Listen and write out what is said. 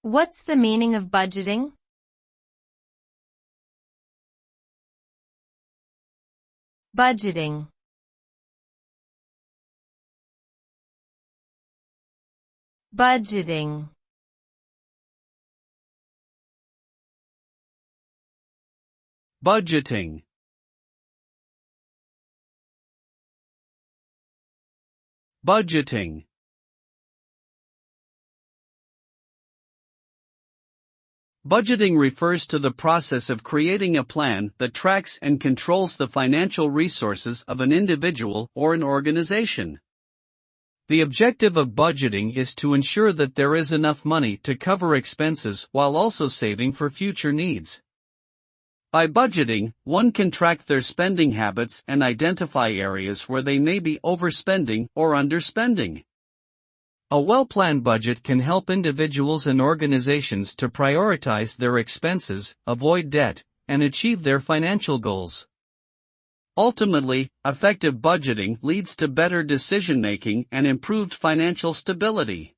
What's the meaning of budgeting? Budgeting. Budgeting. Budgeting. Budgeting. Budgeting refers to the process of creating a plan that tracks and controls the financial resources of an individual or an organization. The objective of budgeting is to ensure that there is enough money to cover expenses while also saving for future needs. By budgeting, one can track their spending habits and identify areas where they may be overspending or underspending. A well-planned budget can help individuals and organizations to prioritize their expenses, avoid debt, and achieve their financial goals. Ultimately, effective budgeting leads to better decision-making and improved financial stability.